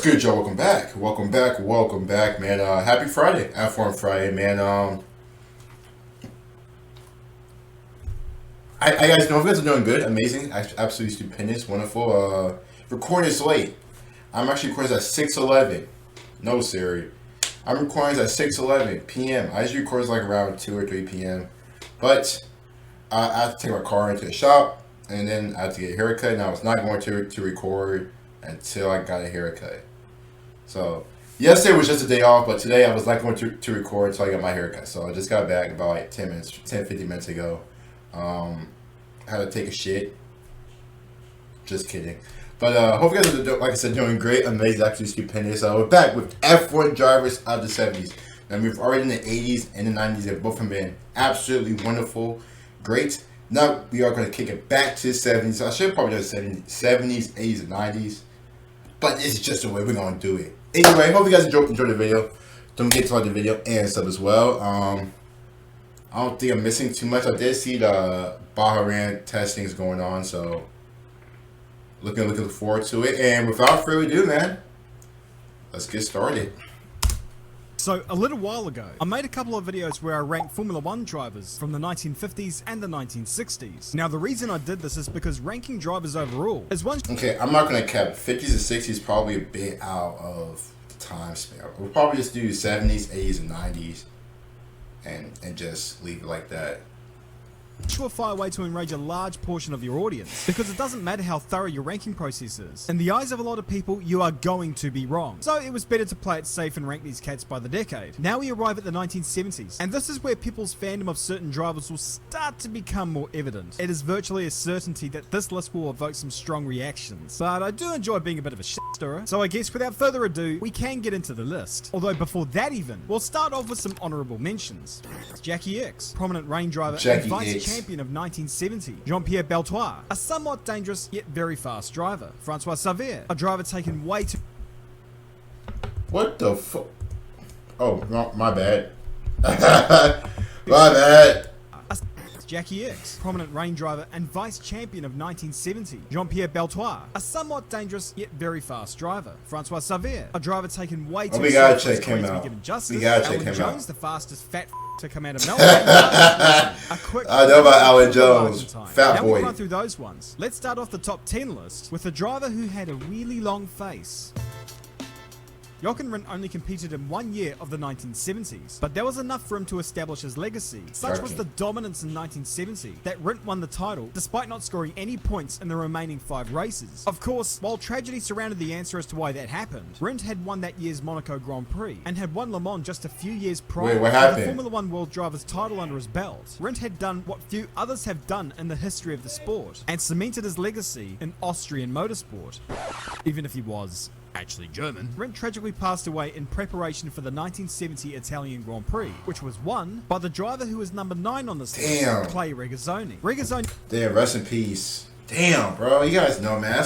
good, Joe? Welcome back, man. Happy Friday, F1 Friday, man. I guys know you guys are doing good, amazing, absolutely stupendous, wonderful. Recording this late. I'm actually recording at 6:11. No, Siri. I'm recording at 6:11 p.m. I usually record like around 2 or 3 p.m. But I have to take my car into the shop, and then I have to get a haircut, and I was not going to record until I got a haircut. So yesterday was just a day off, but today I was not going to record until I got my haircut. So I just got back about like 10, 15 minutes ago. Had to take a shit. Just kidding. But hope you guys are, like I said, doing great, amazing, absolutely stupendous. We're back with F1 drivers of the 70s. And we've already in the 80s and the 90s. They've both been absolutely wonderful, great. Now we are going to kick it back to the 70s. I should probably do the 70s, 80s, and 90s. But it's just the way we're going to do it. Anyway, hope you guys enjoyed the video. Don't forget to like the video and sub as well. I don't think I'm missing too much. I did see the Bahrain testings going on, so looking forward to it. And without further ado, man, let's get started. So, a little while ago, I made a couple of videos where I ranked Formula 1 drivers from the 1950s and the 1960s. Now, the reason I did this is because ranking drivers overall is one... Okay, I'm not going to cap 50s and 60s probably a bit out of the time span. We'll probably just do 70s, 80s, and 90s and just leave it like that. Surefire way to enrage a large portion of your audience, because it doesn't matter how thorough your ranking process is. In the eyes of a lot of people, you are going to be wrong. So it was better to play it safe and rank these cats by the decade. Now we arrive at the 1970s, and this is where people's fandom of certain drivers will start to become more evident. It is virtually a certainty that this list will evoke some strong reactions, but I do enjoy being a bit of a shit stirrer, so I guess without further ado, we can get into the list. Although before that even, we'll start off with some honourable mentions. Jackie X, prominent rain driver and vice champion of 1970. Jean-Pierre Beltoir, a somewhat dangerous yet very fast driver. Francois Xavier, a driver taken way too... What the fuck? Oh, no, my bad. My bad. Jackie X, prominent rain driver and vice champion of 1970. Jean-Pierre Beltoir, a somewhat dangerous yet very fast driver. Francois Xavier, a driver taken way too... we gotta check him out. We gotta check him out. Alan Jones, the fastest fat to come out of Melbourne. I know about Alan Jones, fat boy. Now we run through those ones. Let's start off the top 10 list with a driver who had a really long face. Jochen Rindt only competed in 1 year of the 1970s, but that was enough for him to establish his legacy. Such was the dominance in 1970 that Rindt won the title despite not scoring any points in the remaining 5 races. Of course, while tragedy surrounded the answer as to why that happened, Rindt had won that year's Monaco Grand Prix and had won Le Mans just a few years prior with the Formula 1 World Drivers title under his belt. Rindt had done what few others have done in the history of the sport and cemented his legacy in Austrian motorsport, even if he was actually German. Rindt tragically passed away in preparation for the 1970 Italian Grand Prix, which was won by the driver who was number 9 on this list, Clay Regazzoni. Damn, rest in peace. Damn, bro. You guys know, man.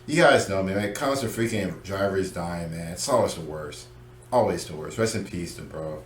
You guys know, man. When it comes to freaking drivers dying, man, it's always the worst. Always the worst. Rest in peace, to bro.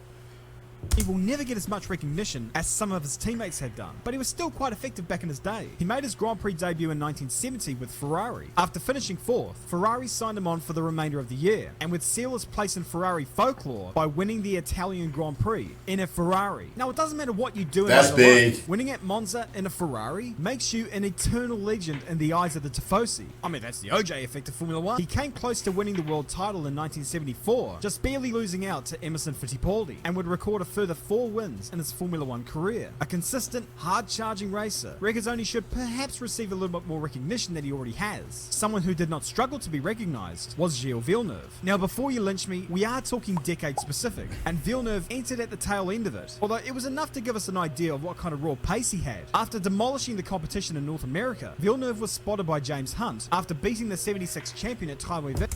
He will never get as much recognition as some of his teammates had done, but he was still quite effective back in his day. He made his Grand Prix debut in 1970 with Ferrari. After finishing 4th, Ferrari signed him on for the remainder of the year, and would seal his place in Ferrari folklore by winning the Italian Grand Prix in a Ferrari. Now, it doesn't matter what you do in life, winning at Monza in a Ferrari makes you an eternal legend in the eyes of the Tifosi. I mean, that's the OJ effect of Formula 1. He came close to winning the world title in 1974, just barely losing out to Emerson Fittipaldi, and would record a further 4 wins in his Formula 1 career. A consistent, hard-charging racer, Regazzoni should perhaps receive a little bit more recognition than he already has. Someone who did not struggle to be recognized was Gilles Villeneuve. Now, before you lynch me, we are talking decade specific, and Villeneuve entered at the tail end of it, although it was enough to give us an idea of what kind of raw pace he had. After demolishing the competition in North America, Villeneuve was spotted by James Hunt after beating the 76 champion at Highway Vic.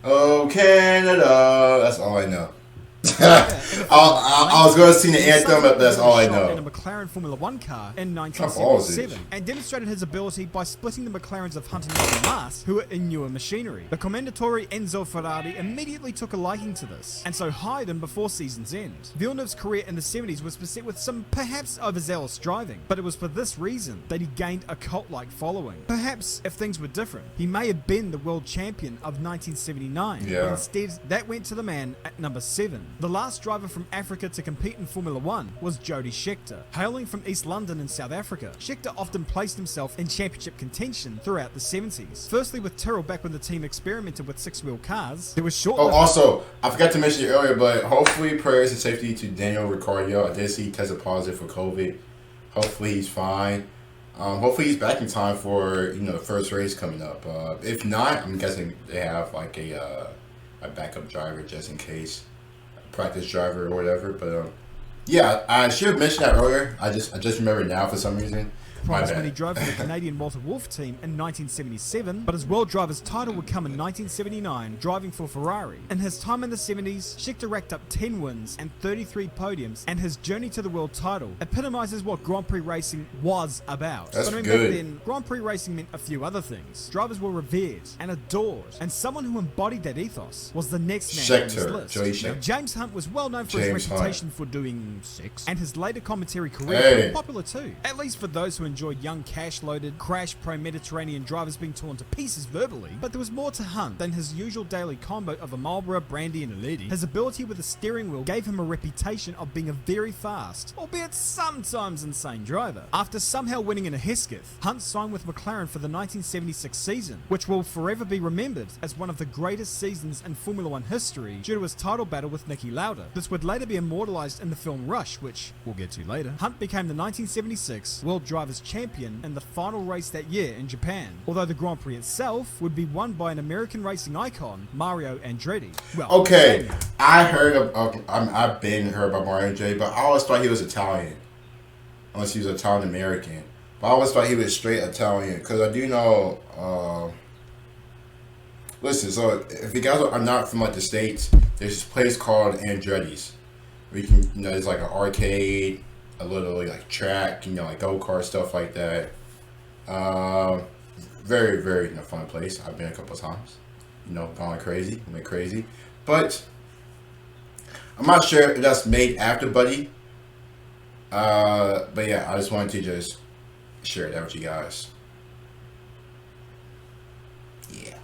Oh, Canada! That's all I know. I was going to sing the anthem, but that's all I know. In a McLaren Formula 1 car in balls, 1977, and demonstrated his ability by splitting the McLarens of Hunt and Mas, who were in newer machinery. The commendatore Enzo Ferrari immediately took a liking to this, and so hired him before season's end. Villeneuve's career in the 70s was beset with some perhaps overzealous driving, but it was for this reason that he gained a cult-like following. Perhaps if things were different, he may have been the world champion of 1979, but instead that went to the man at number 7. The last driver from Africa to compete in Formula 1 was Jody Scheckter. Hailing from East London in South Africa, Scheckter often placed himself in championship contention throughout the 70s. Firstly with Tyrrell back when the team experimented with 6-wheel cars. There was short. Oh, also, I forgot to mention it earlier, but hopefully prayers and safety to Daniel Ricciardo. I did see he tested positive for COVID. Hopefully he's fine. Hopefully he's back in time for the first race coming up. If not, I'm guessing they have like a backup driver just in case, practice driver or whatever. But yeah, I should have mentioned that earlier. I just remember now for some reason. When he drove for the Canadian Walter Wolf team in 1977, but his world driver's title would come in 1979, driving for Ferrari. In his time in the 70s, Scheckter racked up 10 wins and 33 podiums, and his journey to the world title epitomizes what Grand Prix racing was about. That's but good. Back then, Grand Prix racing meant a few other things. Drivers were revered and adored, and someone who embodied that ethos was the next man on this list. Scheckter. Now, James Hunt was well known for his reputation for doing sex, and his later commentary career was popular too, at least for those who enjoyed young cash-loaded, crash pro-Mediterranean drivers being torn to pieces verbally. But there was more to Hunt than his usual daily combo of a Marlboro, brandy and a lady. His ability with the steering wheel gave him a reputation of being a very fast, albeit sometimes insane driver. After somehow winning in a Hesketh, Hunt signed with McLaren for the 1976 season, which will forever be remembered as one of the greatest seasons in Formula 1 history due to his title battle with Niki Lauda. This would later be immortalized in the film Rush, which we'll get to later. Hunt became the 1976 World Drivers' Champion in the final race that year in Japan, although the Grand Prix itself would be won by an American racing icon, Mario Andretti. Well, okay, I've heard about Mario Andretti, but I always thought he was Italian, unless he was Italian American. But I always thought he was straight Italian, because I do know. Listen, so if you guys are not from like the States, there's this place called Andretti's. We can, it's like an arcade, a little like track, like go-kart, stuff like that. Very, very fun place. I've been a couple of times. Gone crazy, went crazy. But I'm not sure if that's made after Buddy. But yeah, I just wanted to just share that with you guys. Yeah.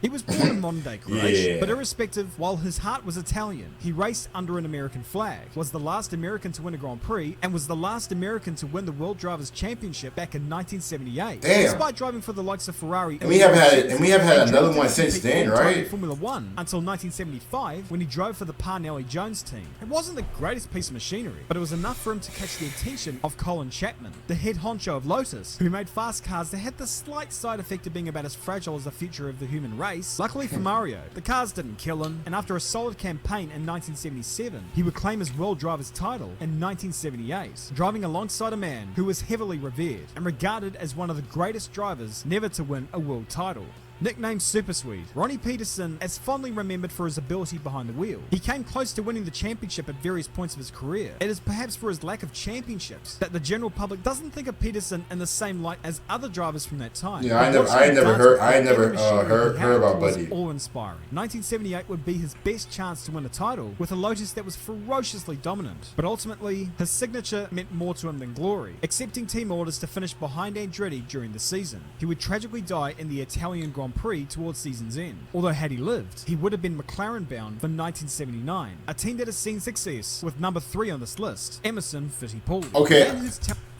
He was born in modern day Croatia, but irrespective, while his heart was Italian, he raced under an American flag, was the last American to win a Grand Prix, and was the last American to win the World Drivers' Championship back in 1978. Damn. Despite driving for the likes of Ferrari, and we have had another one since then, right? Formula 1 until 1975, when he drove for the Parnelli Jones team. It wasn't the greatest piece of machinery, but it was enough for him to catch the attention of Colin Chapman, the head honcho of Lotus, who made fast cars that had the slight side effect of being about as fragile as the future of the human race. Luckily for Mario, the cars didn't kill him, and after a solid campaign in 1977, he would claim his World Drivers title in 1978, driving alongside a man who was heavily revered and regarded as one of the greatest drivers never to win a world title. Nicknamed Super Swede, Ronnie Peterson is fondly remembered for his ability behind the wheel. He came close to winning the championship at various points of his career. It is perhaps for his lack of championships that the general public doesn't think of Peterson in the same light as other drivers from that time. Yeah, I had never heard about Buddy. Awe-inspiring. 1978 would be his best chance to win a title with a Lotus that was ferociously dominant. But ultimately, his signature meant more to him than glory, accepting team orders to finish behind Andretti during the season. He would tragically die in the Italian Grand Prix towards season's end. Although had he lived, he would have been McLaren bound for 1979, a team that has seen success with number 3 on this list, Emerson Fittipaldi. Okay,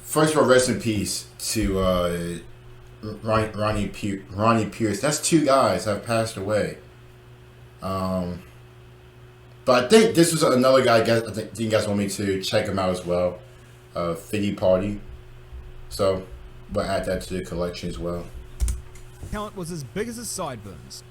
first of all, rest in peace to Ronnie Pierce. That's 2 guys that have passed away. But I think this was another guy. I think you guys want me to check him out as well. Fittipaldi. So we'll add that to the collection as well. Talent was as big as his sideburns.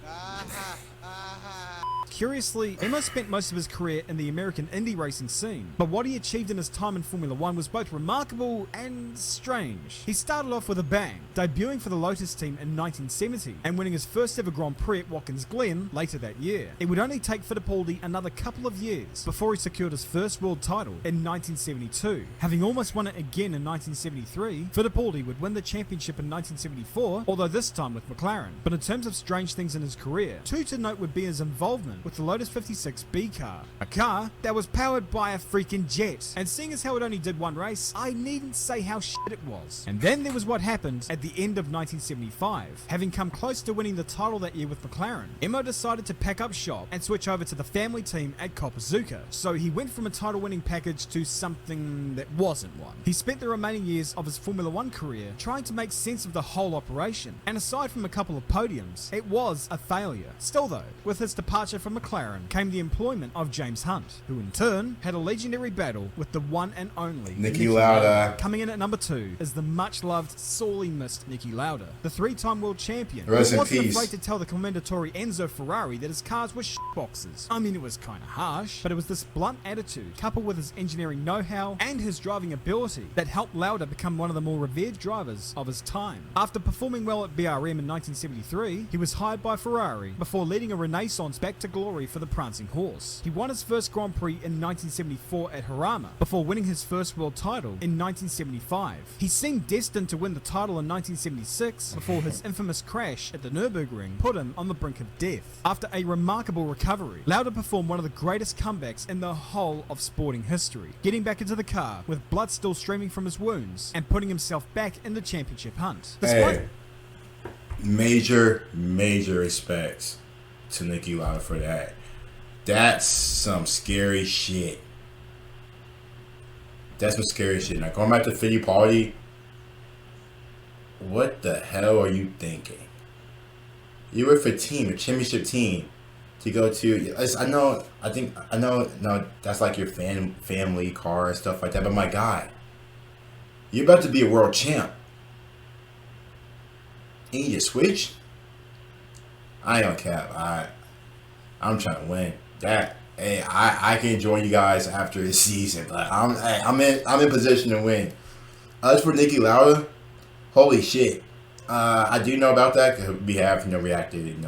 Curiously, Emo spent most of his career in the American Indy racing scene, but what he achieved in his time in Formula 1 was both remarkable and strange. He started off with a bang, debuting for the Lotus team in 1970 and winning his first ever Grand Prix at Watkins Glen later that year. It would only take Fittipaldi another couple of years before he secured his first world title in 1972. Having almost won it again in 1973, Fittipaldi would win the championship in 1974, although this time with McLaren. But in terms of strange things in his career, two to note would be his involvement with the Lotus 56B car, a car that was powered by a freaking jet. And seeing as how it only did one race, I needn't say how shit it was. And then there was what happened at the end of 1975. Having come close to winning the title that year with McLaren, Emo decided to pack up shop and switch over to the family team at Kopazuka. So he went from a title winning package to something that wasn't one. He spent the remaining years of his Formula 1 career trying to make sense of the whole operation, and aside from a couple of podiums, it was a failure. Still though, with his departure from McLaren came the employment of James Hunt, who in turn had a legendary battle with the one and only Niki Lauda. Coming in at number 2 is the much loved, sorely missed Niki Lauda, the 3-time world champion. Rest He in wasn't peace. afraid to tell the commendatore Enzo Ferrari that his cars were shitboxes. I mean, it was kinda harsh, but it was this blunt attitude, coupled with his engineering know-how and his driving ability, that helped Lauda become one of the more revered drivers of his time. After performing well at BRM in 1973, he was hired by Ferrari before leading a renaissance back to glory for the prancing horse. He won his first Grand Prix in 1974 at Harama, before winning his first world title in 1975. He seemed destined to win the title in 1976 before his infamous crash at the Nürburgring put him on the brink of death. After a remarkable recovery, Lauda performed one of the greatest comebacks in the whole of sporting history, getting back into the car with blood still streaming from his wounds and putting himself back in the championship hunt. Hey, major respects to Niki Lauda for that. That's some scary shit. That's some scary shit. Now going back to Fittipaldi, what the hell are you thinking? You were for a championship team, to go to. I know. No, that's like your family car and stuff like that. But my guy, you're about to be a world champ, and you just switch. I ain't gonna cap. I'm trying to win. Hey, I can join you guys after this season, but I'm in position to win. As for Niki Lauda, holy shit. I do know about that because we have reacted,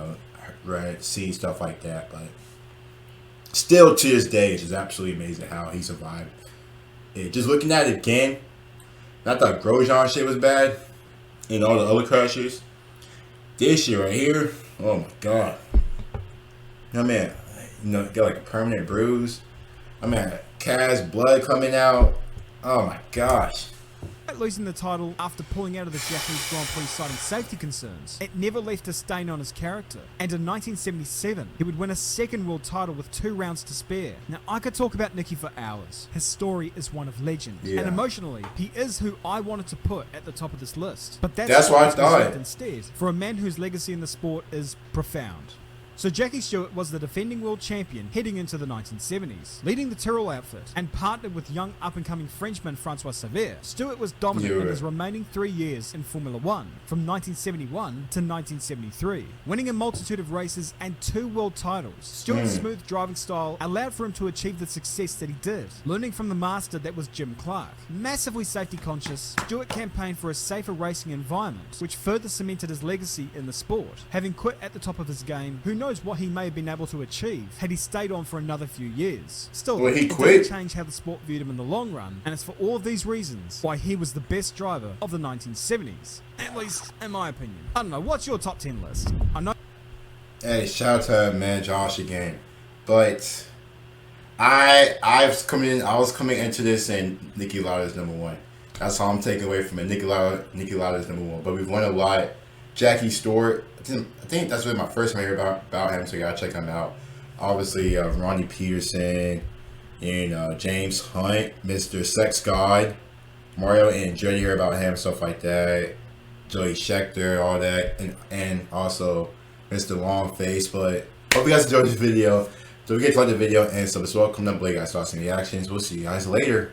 right, see stuff like that, but still to this day, it's just absolutely amazing how he survived. Just looking at it again, I thought Grosjean shit was bad, and all the other crashes. This shit right here, oh my god. I mean, got like a permanent bruise. I mean, Kaz blood coming out. Oh my gosh. Losing the title after pulling out of the Japanese Grand Prix citing safety concerns, it never left a stain on his character. And in 1977, he would win a second world title with 2 rounds to spare. Now, I could talk about Niki for hours. His story is one of legend. Yeah. And emotionally, he is who I wanted to put at the top of this list. But That's what I thought. Instead, for a man whose legacy in the sport is profound. So Jackie Stewart was the defending world champion heading into the 1970s, leading the Tyrrell outfit and partnered with young up-and-coming Frenchman Francois Savert. Stewart was dominant in his remaining 3 years in Formula 1, from 1971 to 1973, winning a multitude of races and 2 world titles. Stewart's smooth driving style allowed for him to achieve the success that he did, learning from the master that was Jim Clark. Massively safety conscious, Stewart campaigned for a safer racing environment, which further cemented his legacy in the sport. Having quit at the top of his game, who knows what he may have been able to achieve had he stayed on for another few years. Still, well, he it quit. didn't change how the sport viewed him in the long run, and it's for all of these reasons why he was the best driver of the 1970s. At least, in my opinion. I don't know, what's your top 10 list? I know. Hey, shout out to man Josh again, but I was coming into this and Niki Lauda is number 1. That's all I'm taking away from it. Niki Lauda is number 1. But we've won a lot. Jackie Stewart, I think that's really my first time hearing about him, so you gotta check him out. Obviously, Ronnie Peterson, James Hunt, Mr. Sex God, Mario Andretti, hear about him, stuff like that. Joey Schechter, all that, and also Mr. Longface. But hope you guys enjoyed this video. Don't forget to like the video and subscribe. Coming up later, guys. Thoughts and reactions. We'll see you guys later.